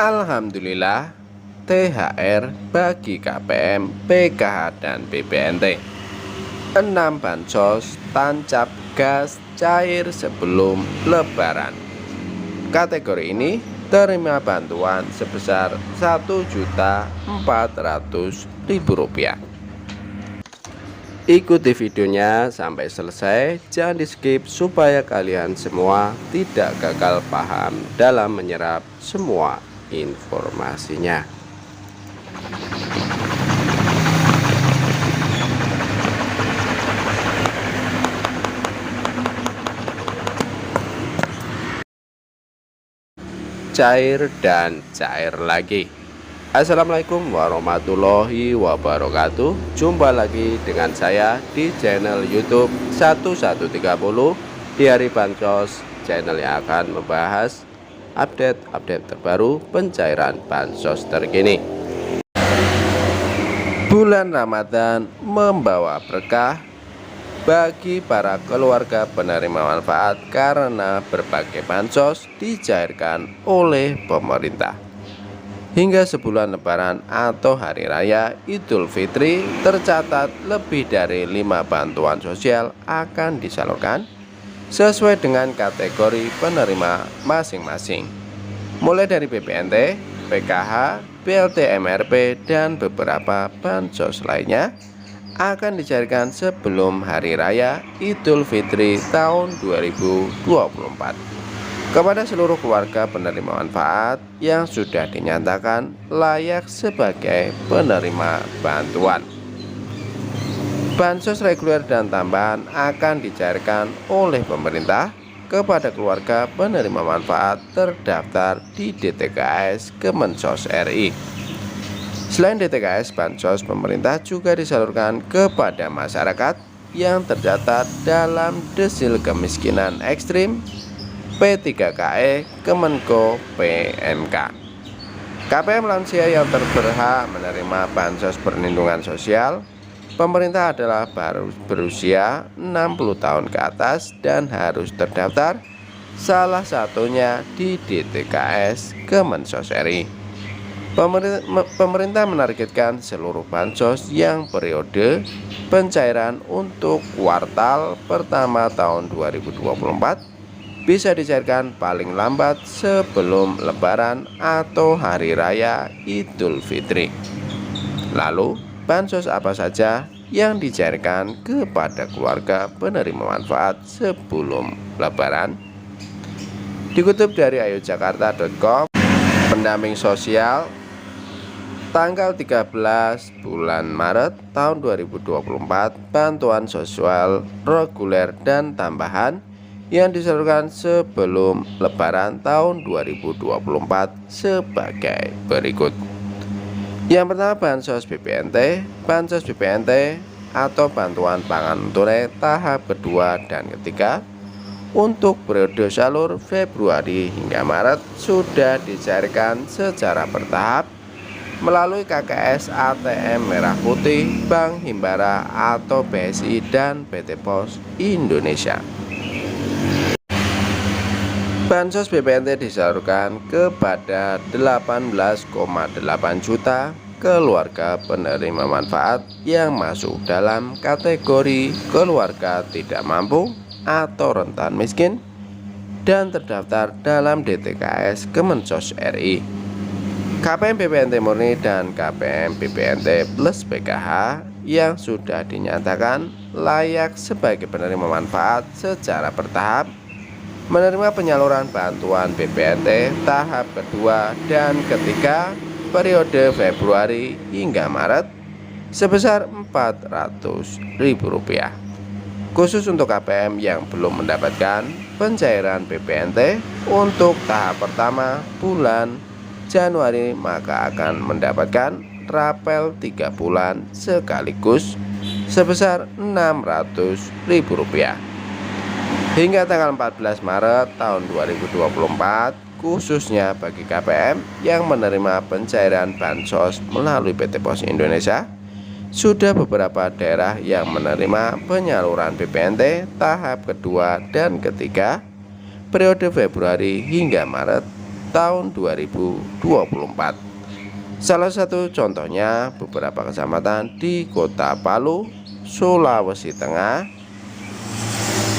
Alhamdulillah, THR bagi KPM, PKH, dan BPNT. 6 bansos tancap gas cair sebelum Lebaran. Kategori ini terima bantuan sebesar Rp1.400.000. Ikuti videonya sampai selesai, jangan di skip supaya kalian semua tidak gagal paham dalam menyerap semua informasinya. Cair dan cair lagi. Assalamualaikum warahmatullahi wabarakatuh. Jumpa lagi dengan saya di channel YouTube 1130 di hari Bansos, channel yang akan membahas update terbaru pencairan bansos terkini. Bulan Ramadan membawa berkah bagi para keluarga penerima manfaat karena berbagai bansos dicairkan oleh pemerintah. Hingga sebulan Lebaran atau Hari Raya Idul Fitri tercatat lebih dari 5 bantuan sosial akan disalurkan sesuai dengan kategori penerima masing-masing, mulai dari BPNT, PKH, BLT MRP, dan beberapa bansos lainnya akan dicairkan sebelum Hari Raya Idul Fitri tahun 2024 kepada seluruh keluarga penerima manfaat yang sudah dinyatakan layak sebagai penerima bantuan. Bansos reguler dan tambahan akan dicairkan oleh pemerintah kepada keluarga penerima manfaat terdaftar di DTKS Kemensos RI. Selain DTKS, bansos pemerintah juga disalurkan kepada masyarakat yang tercatat dalam Desil Kemiskinan Ekstrim P3KE Kemenko PMK. KPM lansia yang berhak menerima bansos perlindungan sosial pemerintah adalah baru berusia 60 tahun ke atas dan harus terdaftar salah satunya di DTKS Kemensos RI. Pemerintah menargetkan seluruh bansos yang periode pencairan untuk kuartal pertama tahun 2024 bisa dicairkan paling lambat sebelum Lebaran atau Hari Raya Idul Fitri. Lalu, bansos apa saja yang dicairkan kepada keluarga penerima manfaat sebelum Lebaran? Dikutip dari ayojakarta.com, pendamping sosial tanggal 13 bulan Maret tahun 2024, bantuan sosial reguler dan tambahan yang disalurkan sebelum Lebaran tahun 2024 sebagai berikut. Yang pertama, bansos BPNT. Bansos BPNT atau bantuan pangan tunai tahap kedua dan ketiga untuk periode salur Februari hingga Maret sudah dicairkan secara bertahap melalui KKS ATM Merah Putih, Bank Himbara atau BSI dan PT Pos Indonesia. Bansos BPNT disalurkan kepada 18,8 juta keluarga penerima manfaat yang masuk dalam kategori keluarga tidak mampu atau rentan miskin dan terdaftar dalam DTKS Kemensos RI. KPM BPNT murni dan KPM BPNT plus PKH yang sudah dinyatakan layak sebagai penerima manfaat secara bertahap menerima penyaluran bantuan BPNT tahap kedua dan ketiga periode Februari hingga Maret sebesar Rp400.000. Khusus untuk KPM yang belum mendapatkan pencairan BPNT untuk tahap pertama bulan Januari maka akan mendapatkan rapel 3 bulan sekaligus sebesar Rp600.000. Hingga tanggal 14 Maret tahun 2024, khususnya bagi KPM yang menerima pencairan bansos melalui PT Pos Indonesia, sudah beberapa daerah yang menerima penyaluran BPNT tahap kedua dan ketiga periode Februari hingga Maret tahun 2024. Salah satu contohnya beberapa kecamatan di Kota Palu, Sulawesi Tengah.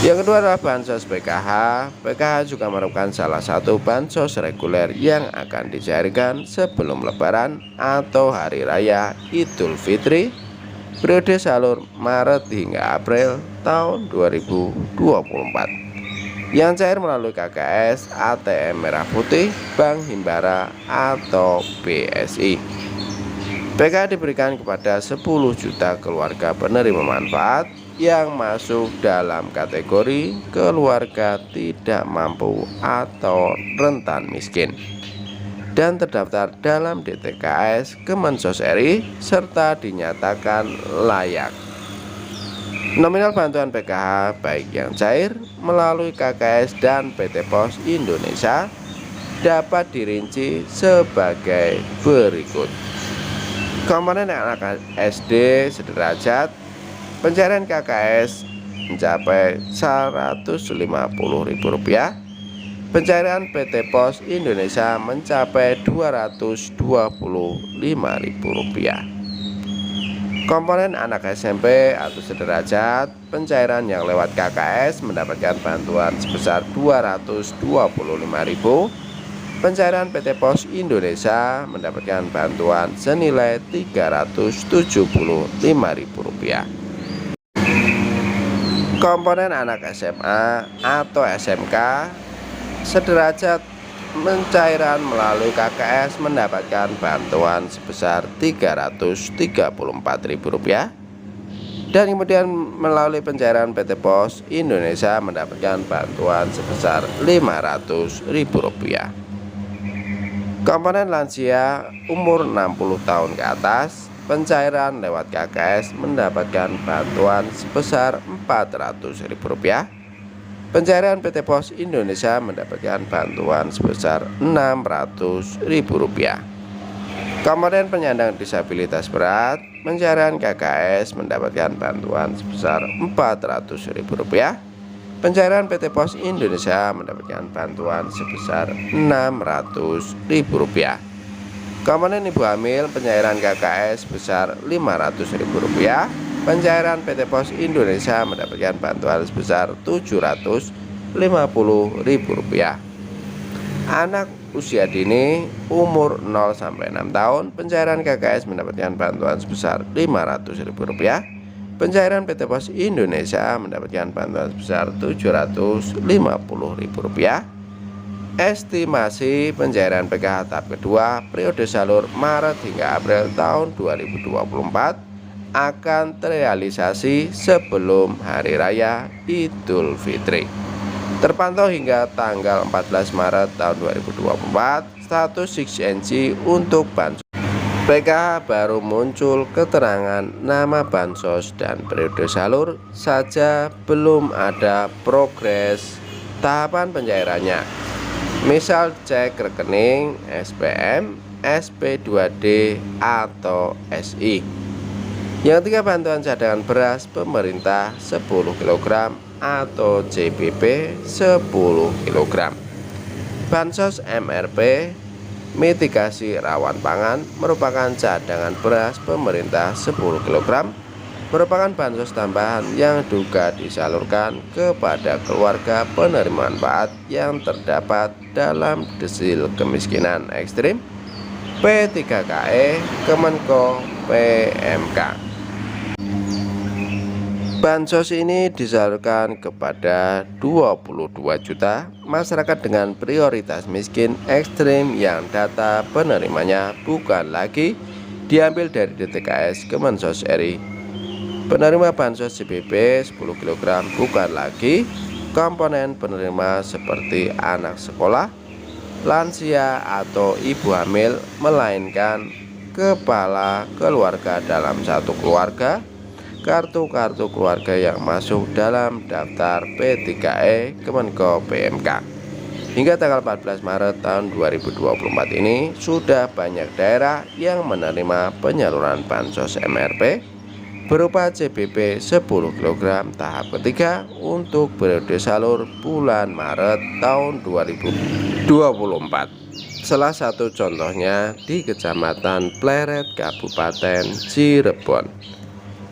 Yang kedua adalah bansos PKH. PKH juga merupakan salah satu bansos reguler yang akan dicairkan sebelum Lebaran atau Hari Raya Idul Fitri periode salur Maret hingga April tahun 2024 yang cair melalui KKS, ATM Merah Putih, Bank Himbara atau BSI. PKH diberikan kepada 10 juta keluarga penerima manfaat yang masuk dalam kategori keluarga tidak mampu atau rentan miskin dan terdaftar dalam DTKS Kemensos RI serta dinyatakan layak. Nominal bantuan PKH baik yang cair melalui KKS dan PT Pos Indonesia dapat dirinci sebagai berikut. Komponen anak SD sederajat, pencairan KKS mencapai Rp150.000, pencairan PT Pos Indonesia mencapai Rp225.000. Komponen anak SMP atau sederajat, pencairan yang lewat KKS mendapatkan bantuan sebesar Rp225.000. Pencairan PT Pos Indonesia mendapatkan bantuan senilai Rp375.000. Komponen anak SMA atau SMK sederajat, pencairan melalui KKS mendapatkan bantuan sebesar Rp334.000 dan kemudian melalui pencairan PT Pos Indonesia mendapatkan bantuan sebesar Rp500.000. Komponen lansia umur 60 tahun ke atas, pencairan lewat KKS mendapatkan bantuan sebesar Rp400.000. Pencairan PT Pos Indonesia mendapatkan bantuan sebesar Rp600.000. Komponen penyandang disabilitas berat, pencairan KKS mendapatkan bantuan sebesar Rp400.000. Pencairan PT Pos Indonesia mendapatkan bantuan sebesar Rp600.000. Komponen ibu hamil, pencairan KKS sebesar Rp500.000. Pencairan PT Pos Indonesia mendapatkan bantuan sebesar Rp750.000. Anak usia dini umur 0-6 tahun, pencairan KKS mendapatkan bantuan sebesar Rp500.000. Pencairan PT Pos Indonesia mendapatkan bantuan sebesar Rp750.000. Estimasi pencairan PKH tahap kedua periode salur Maret hingga April tahun 2024 akan terrealisasi sebelum Hari Raya Idul Fitri. Terpantau hingga tanggal 14 Maret tahun 2024, status 6NG untuk bansos PKH baru muncul keterangan nama bansos dan periode salur saja, belum ada progres tahapan pencairannya. Misal cek rekening, SPM, SP2D atau SI. Yang ketiga, bantuan cadangan beras pemerintah 10 kg atau CBP 10 kg. Bansos MRP mitigasi rawan pangan merupakan cadangan beras pemerintah 10 kg, merupakan bansos tambahan yang juga disalurkan kepada keluarga penerima manfaat yang terdapat dalam desil kemiskinan ekstrim P3KE Kemenko PMK. Bansos ini disalurkan kepada 22 juta masyarakat dengan prioritas miskin ekstrim yang data penerimanya bukan lagi diambil dari DTKS Kemensos RI. Penerima bansos CBP 10 kg bukan lagi komponen penerima seperti anak sekolah, lansia atau ibu hamil, melainkan kepala keluarga dalam satu keluarga, kartu-kartu keluarga yang masuk dalam daftar P3E Kemenko PMK. Hingga tanggal 14 Maret tahun 2024 ini sudah banyak daerah yang menerima penyaluran bansos MRP berupa CBP 10 kg tahap ketiga untuk periode salur bulan Maret tahun 2024. Salah satu contohnya di Kecamatan Pleret, Kabupaten Cirebon.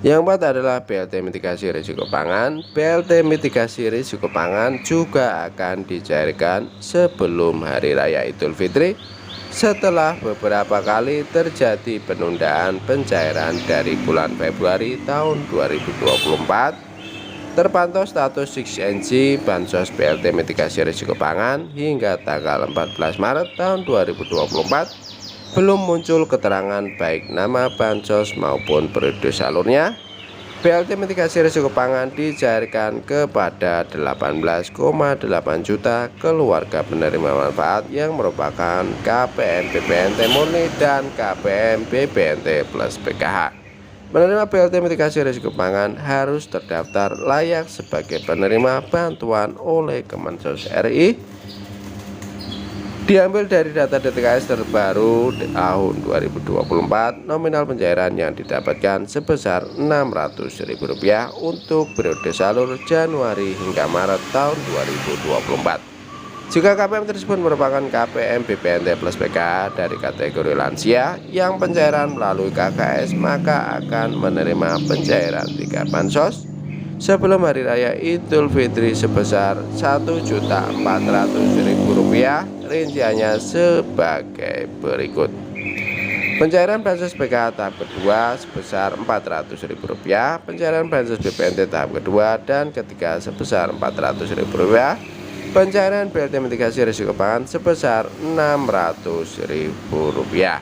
Yang keempat adalah BLT mitigasi risiko pangan. BLT mitigasi risiko pangan juga akan dicairkan sebelum Hari Raya Idul Fitri setelah beberapa kali terjadi penundaan pencairan dari bulan Februari tahun 2024. Terpantau status 6NG Bansos BLT mitigasi risiko pangan hingga tanggal 14 Maret tahun 2024 belum muncul keterangan baik nama bansos maupun periode salurnya. BLT mitigasi risiko pangan dicairkan kepada 18,8 juta keluarga penerima manfaat yang merupakan KPM BPNT murni dan KPM BPNT plus PKH. Penerima BLT mitigasi risiko pangan harus terdaftar layak sebagai penerima bantuan oleh Kemensos RI. Diambil dari data DTKS terbaru tahun 2024, nominal pencairan yang didapatkan sebesar Rp600.000 untuk periode salur Januari hingga Maret tahun 2024. Jika KPM tersebut merupakan KPM BPNT plus PKH dari kategori lansia yang pencairan melalui KKS, maka akan menerima pencairan 3 bansos sebelum Hari Raya Idul Fitri sebesar Rp1.400.000. Rinciannya sebagai berikut. Pencairan bansos PKH tahap kedua sebesar Rp400.000, pencairan bansos BPNT tahap kedua dan ketiga sebesar Rp400.000, pencairan BLT mitigasi risiko pangan sebesar Rp600.000.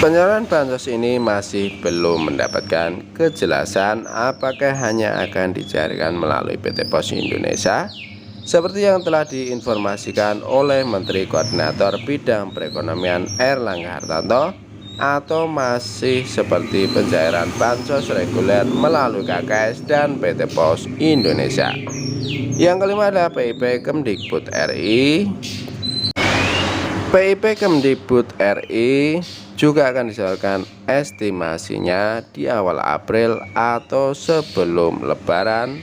Pencairan bansos ini masih belum mendapatkan kejelasan apakah hanya akan dicairkan melalui PT Pos Indonesia seperti yang telah diinformasikan oleh Menteri Koordinator Bidang Perekonomian Airlangga Hartarto, atau masih seperti pencairan bansos reguler melalui KKS dan PT Pos Indonesia. Yang kelima adalah PIP Kemdikbud RI. PIP Kemdikbud RI juga akan disalurkan estimasinya di awal April atau sebelum Lebaran.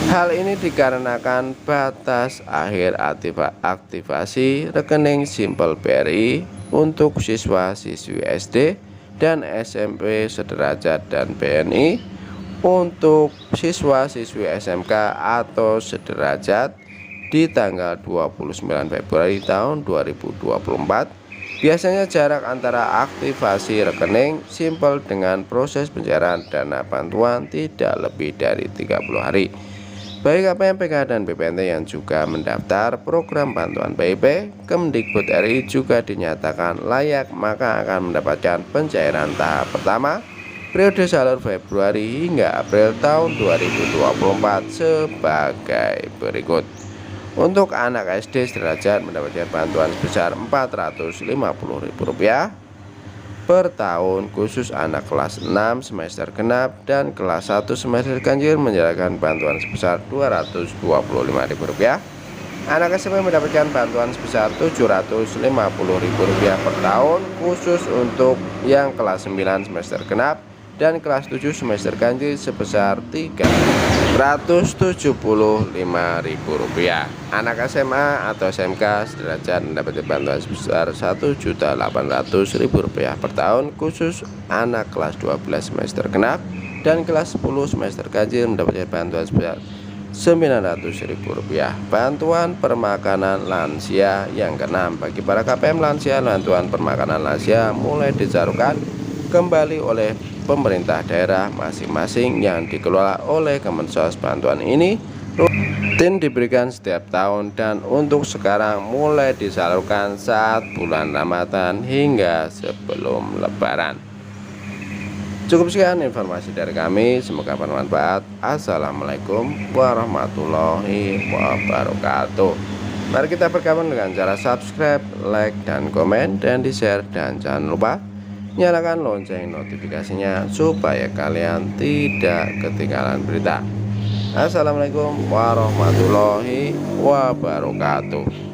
Hal ini dikarenakan batas akhir aktivasi rekening Simpel BRI untuk siswa-siswi SD dan SMP sederajat dan BNI untuk siswa-siswi SMK atau sederajat di tanggal 29 Februari tahun 2024. Biasanya jarak antara aktivasi rekening Simpel dengan proses pencairan dana bantuan tidak lebih dari 30 hari. Baik KPM, PKH, dan BPNT yang juga mendaftar program bantuan PIP Kemdikbud RI juga dinyatakan layak, maka akan mendapatkan pencairan tahap pertama periode salur Februari hingga April tahun 2024 sebagai berikut. Untuk anak SD sederajat mendapatkan bantuan sebesar Rp450.000 per tahun, khusus anak kelas 6 semester genap dan kelas 1 semester ganjil menyerahkan bantuan sebesar Rp225.000. Anak SMP mendapatkan bantuan sebesar Rp750.000 per tahun, khusus untuk yang kelas 9 semester genap dan kelas 7 semester ganjil sebesar Rp375.000. Anak SMA atau SMK sederajat mendapatkan bantuan sebesar Rp1.800.000 per tahun, khusus anak kelas 12 semester genap dan kelas 10 semester ganjil mendapatkan bantuan sebesar Rp900.000. Bantuan permakanan lansia yang keenam, bagi para KPM lansia, bantuan permakanan lansia mulai disalurkan kembali oleh pemerintah daerah masing-masing yang dikelola oleh Kemensos. Bantuan ini rutin diberikan setiap tahun dan untuk sekarang mulai disalurkan saat bulan Ramadan hingga sebelum Lebaran. Cukup sekian informasi dari kami, semoga bermanfaat. Assalamualaikum warahmatullahi wabarakatuh. Mari kita bergabung dengan cara subscribe, like, dan komen, dan di-share, dan jangan lupa nyalakan lonceng notifikasinya supaya kalian tidak ketinggalan berita. Assalamualaikum warahmatullahi wabarakatuh.